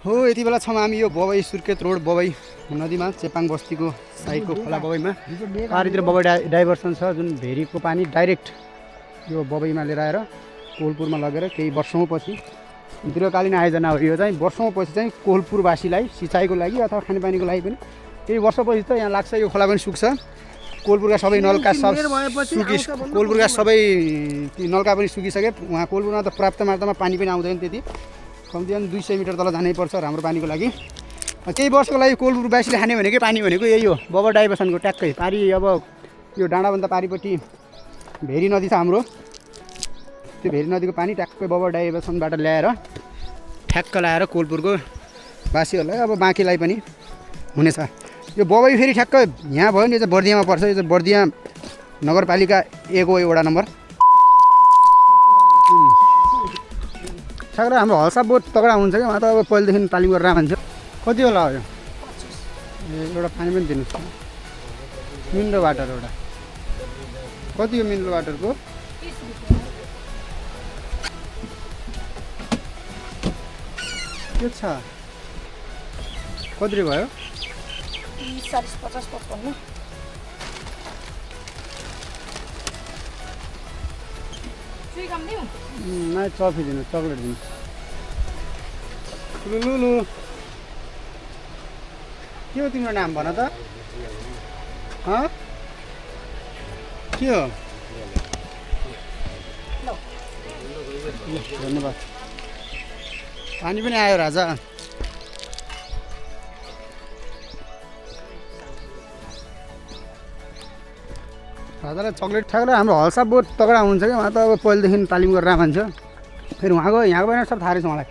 हो यति बेला छौँ हामी यो बबई सुर्खेत रोड बबई नदीमा चेपाङ बस्तीको साइडको खोला बबईमा पारितिर बबई डाइभर्सन छ जुन भेरीको पानी डाइरेक्ट यो बबईमा लिएर आएर कोलपुरमा लगेर केही वर्षौँपछि दीर्घकालीन आयोजना हो यो चाहिँ वर्षौँपछि चाहिँ कोलपुरवासीलाई सिँचाइको लागि अथवा खानेपानीको लागि पनि केही वर्षपछि त यहाँ लाग्छ यो खोला पनि सुक्छ कोलपुरका सबै नलका कोलपुरका सबै नलका पनि सुकिसके उहाँ कोलपुरमा त पर्याप्त मात्रामा पानी पनि आउँदैन त्यति कम्तीमा 200 मिटर तल जानै पर्छ राम्रो पानीको लागि केही वर्षको लागि कोलपुरवासीले खाने भनेकै पानी भनेको यही हो बबर डाइभर्सनको ट्याक्कै पारी अब यो डाँडाभन्दा पारिपट्टि भेरी नदी छ हाम्रो त्यो भेरी नदीको पानी ट्याक्कै बबर डाइभर्सनबाट ल्याएर ठ्याक्क ल्याएर कोलपुरको वासीहरूलाई अब बाँकीलाई पनि हुनेछ यो बबई फेरि ठ्याक्क यहाँ भयो नि यो चाहिँ बर्दियामा पर्छ यो चाहिँ बर्दिया नगरपालिका 1 हो वडा नम्बर ठ्याक्क हाम्रो हल्सा बोट तगडा हुन्छ कि उहाँ त अब पहिलेदेखि तालिम गरेर मान्छे कति होला हो यो एउटा पानी पनि दिनुहोस् मिनरल वाटर एउटा कति हो मिनरल वाटरको के छ कति भयो 40-50-55 नहीं टफी दिनु चकलेट दिनु लुलु के हो तिम्रो नाम भन त के हो धन्यवाद पानी पनि आयो राजा राजालाई चक्लेट ठ्याक्क हाम्रो हल्सा बोट तगडा हुन्छ कि उहाँ त अब पहिलेदेखि तालिम गरेर मान्छे फेरि उहाँको यहाँको बारेमा सब थाहा रहेछ मलाई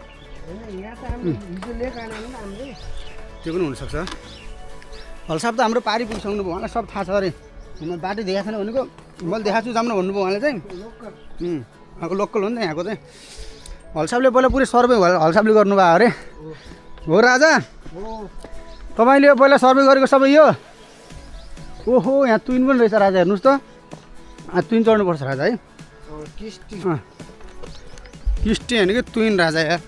त्यो पनि हुनसक्छ हल्सा त हाम्रो पारी पुगिसक्नु भयो उहाँलाई सब थाहा छ अरे म बाटो देखाएको छैन भनेको मैले देखाएको छु जाऊँ न भन्नुभयो उहाँले चाहिँ उहाँको लोकल हो नि त यहाँको चाहिँ हल्साबले पहिला पुरै सर्वे हल्साबले गर्नुभयो अरे हो राजा तपाईँले पहिला सर्वे गरेको सबै यो ओहो यहाँ तुइन पनि रहेछ राजा हेर्नुहोस् त तुइन चढ्नुपर्छ राजा है किस्टी होइन कि तुइन राजा यार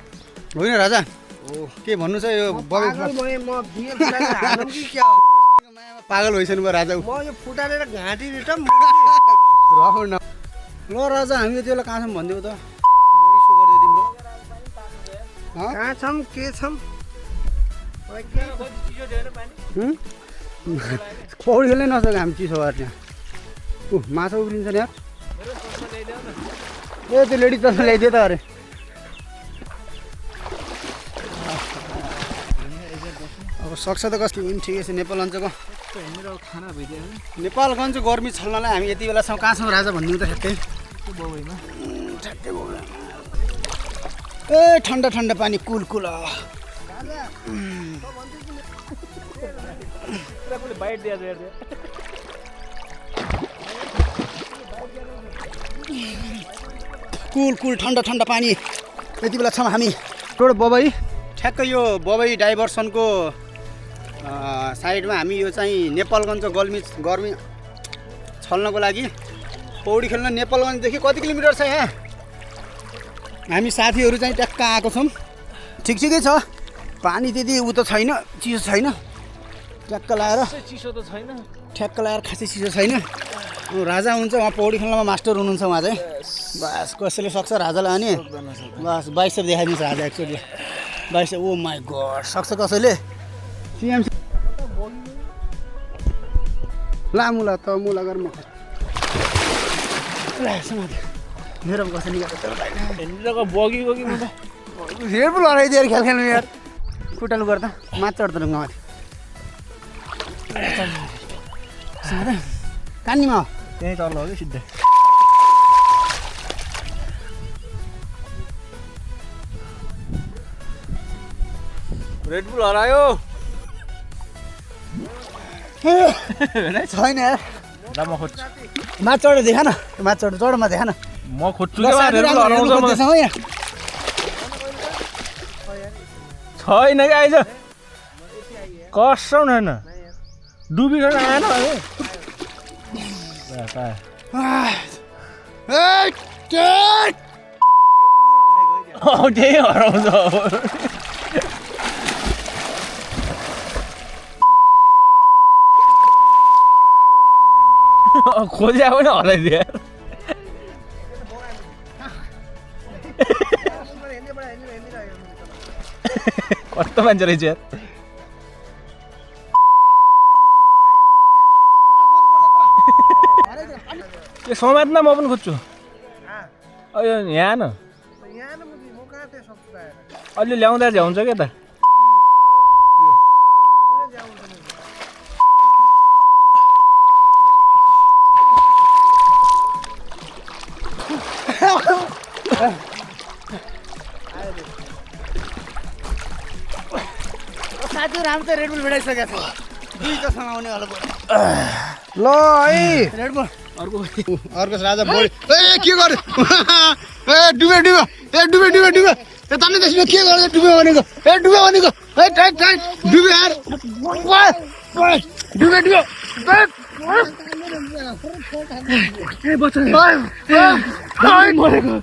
होइन राजा के भन्नु छ यो पागल भइसक्नु भयो राजा ल राजा हामी यति बेला कहाँ छौँ भनिदिऊ त बढी सो गरिदियो तिम्रो कहाँ छौँ के छौँ पौडी खेल्नै नसक्यो हामी चिसो भएर त्यहाँ माछा उब्रिन्छ नि यार ए त्यो लेडिज तर्फ ल्याइदियो त अरे अब सक्छ त कस्तो पनि ठिकै छ नेपालगञ्जको नेपालगञ्ज गर्मी छल्नलाई हामी यति बेलासम्म कहाँ छौँ राजा भनिदिउँ त ठ्याक्कै ठ्याक्कै ए ठन्डा ठन्डा पानी कुल कुल कुल कुल ठन्डा ठन्डा पानी यति बेला छौँ हामी रोड बबई ठ्याक्क यो बबई डाइभर्सनको साइडमा हामी यो चाहिँ नेपालगञ्ज गर्मी छल्नको लागि पौडी खेल्न नेपालगञ्जदेखि कति किलोमिटर छ यहाँ हामी साथीहरू चाहिँ ट्याक्क आएको छौँ ठिकै छ पानी त्यति उ त छैन चिसो छैन ट्याक्क लाएर चिसो त छैन ठ्याक्क लाएर खासै चिसो छैन राजा हुन्छ उहाँ पौडी खेल्नमा मास्टर हुनुहुन्छ उहाँ चाहिँ बस कसैले सक्छ राजालाई अनि बस बाइसेप देखाइदिन्छ राजा actually bicep oh my god सक्छ कसैले सिएमसी ला मुला त मुला गर म मेरो कसै निकाल्छ बगी बगी म त फेरि पो लडाइदियो खेल खेल्नु यार खुट्टालु गर्दा मात्र चढ्दा ढुङ्गामाथि कान्नीमा त्यहीँ तल हो कि सिधै रेड बुल हरायो छैन यार म खोज्छु माथि चढेर देखा न माथि चढमा देखा न म खोज्छु के रेड बुल हराउँछ छैन कि आइज कसम छैन डुबिखेर आएन अरे त्यही हराउँछ खोज्या पनि हराइदियो कस्तो मान्छे रहेछ यार त्यो समात्न म पनि खोज्छु यहाँ न अलि ल्याउँदा झ्याउँछ क्या त साथीहरु हामी त रेडबुल भेटाइसकेका छौँ दुईटा समाउने होला ल है रेडबुल अर्को राजा बोडी ए के गर्यो ए डुबे डुबे ए डुबे डुबे डुबे ए तन्ने त्यसमा के गर्यो डुबे भनेको ए डुबे भनेको ए टाइट टाइट डुबे यार डुबे डुबे ए बच्चा मरेको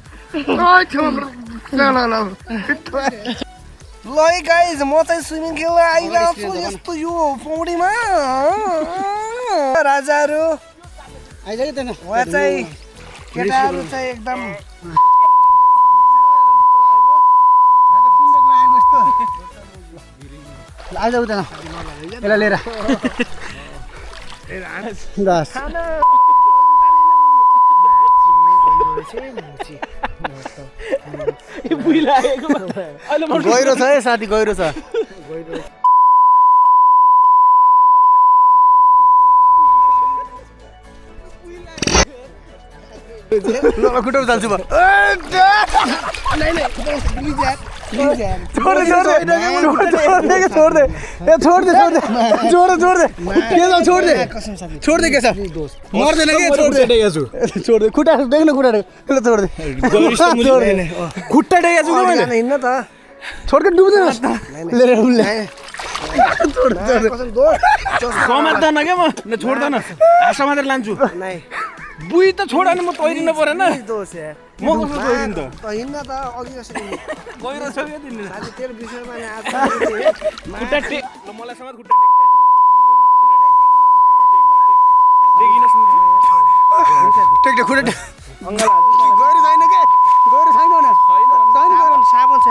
ल है गाइज म चाहिँ स्विमिङ खेल्न आइरहेको छु यस्तो यो पौडीमा राजाहरू आइसक्यो त्यहाँ उहाँ चाहिँ केटाहरू चाहिँ एकदम आइजाऊ त्यहाँ यसलाई लिएर दस गहिरो छ है साथी गहिरो छ खुट्टा चाल्छु म छोड्दे के छ मर्दैन कि छोड्दे खुट्टा देख्न खुट्टा छोड्दे खुट्टा टेकेको छु मैले हिँड्न त छोड्के डुब्दैन समात्दैन क्या म छोड्दैन हाँसा मात्रै लान्छु बुई त छोड नि म तैरिनु परेन म कसो तैरिनु त हिँड्न त अघि गहिरो छ क्या तिमीले आज तेरो विषयमा खुट्टा टेक ल मलाई समात खुट्टा टेक टेक खुट्टा अङ्गल गहिरो छैन के गहिरो छैन न साबुन छ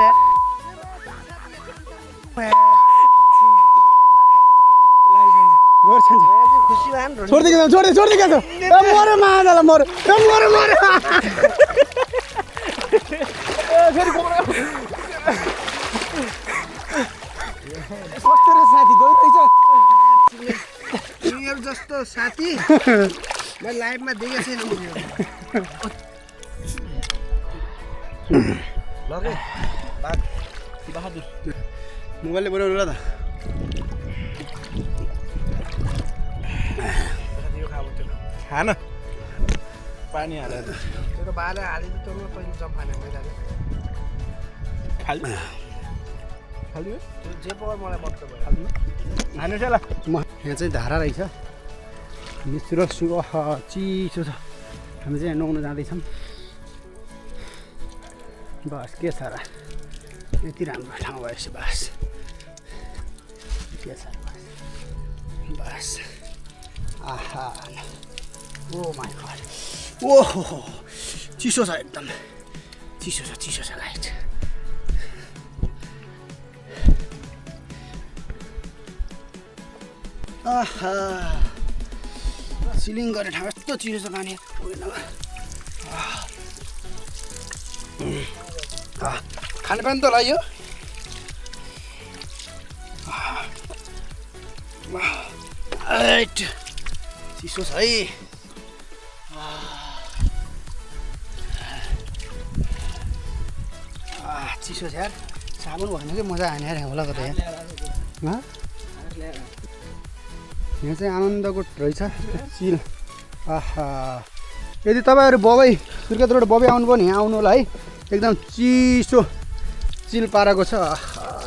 खुसी भयो छोड्दै के छोड्दै के मऱ्यो माला मऱ्यो मऱ्यो मऱ्यो कस्तो रे साथी गइरहेछ तिमीहरू जस्तो साथी म लाइभमा देखेको छैन लगे बहादुर मोबाइलले बनाउनु ल त खान पानी हालेर त्यो त बाले हालिदियो त पहिले जम्फाने मैदाले खाल्यो जे पकायो मलाई मत भयो हाने छ ल यहाँ चाहिँ धारा रहेछ नेचुरल सुगो चिसो छ हामी चाहिँ यहाँ नुहाउन जाँदैछौँ बस के छ र यति राम्रो ठाउँ भएपछि बस के छ बस आहा ओ माई गॉड ओहो चिसो छ एकदम चिसो छ गाइड आहा सिलिङ गर्ने ठाउँ यस्तो चिसो छ पानी खानेपानी त लाग्यो चिसो छ है चिसो छ यार साबुन भएन कि मजा हाने होला कतै यहाँ चाहिँ आनन्दको रहेछ चिल आहा यदि तपाईँहरू बबई सुर्खेत रोड बबई आउनुभयो नि यहाँ आउनु होला है एकदम चिसो चिल पाराको छ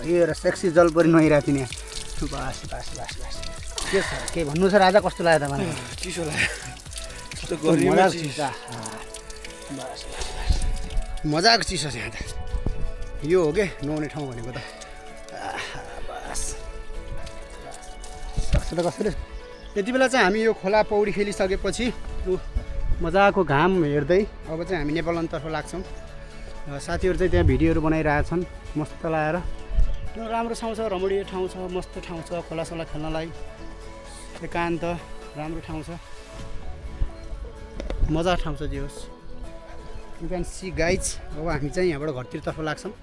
यो र सेक्सी जलपरी नुहाइरहेको थिएँ यहाँ बस बस बस बस के छ के भन्नु छ राजा कस्तो लाग्यो त मलाई चिसो लाग्यो मजाको चिसो बस बस बस मजाको चिसो छ यहाँ त यो हो के नुहाउने ठाउँ भनेको त बस सक्छ त कसैले यति बेला चाहिँ हामी यो खोला पौडी खेलिसकेपछि मजाको घाम हेर्दै अब चाहिँ हामी नेपालतर्फ लाग्छौँ साथीहरू चाहिँ त्यहाँ भिडियोहरू बनाइरहेछन् मस्त लगाएर राम्रो ठाउँ छ रमणीय ठाउँ छ मस्त ठाउँ छ खोलासोला खेल्नलाई एकान्त राम्रो ठाउँ छ मजा ठाउँ छ जे होस् यु क्यान सी गाइज अब हामी चाहिँ यहाँबाट घरतिरतर्फ लाग्छौँ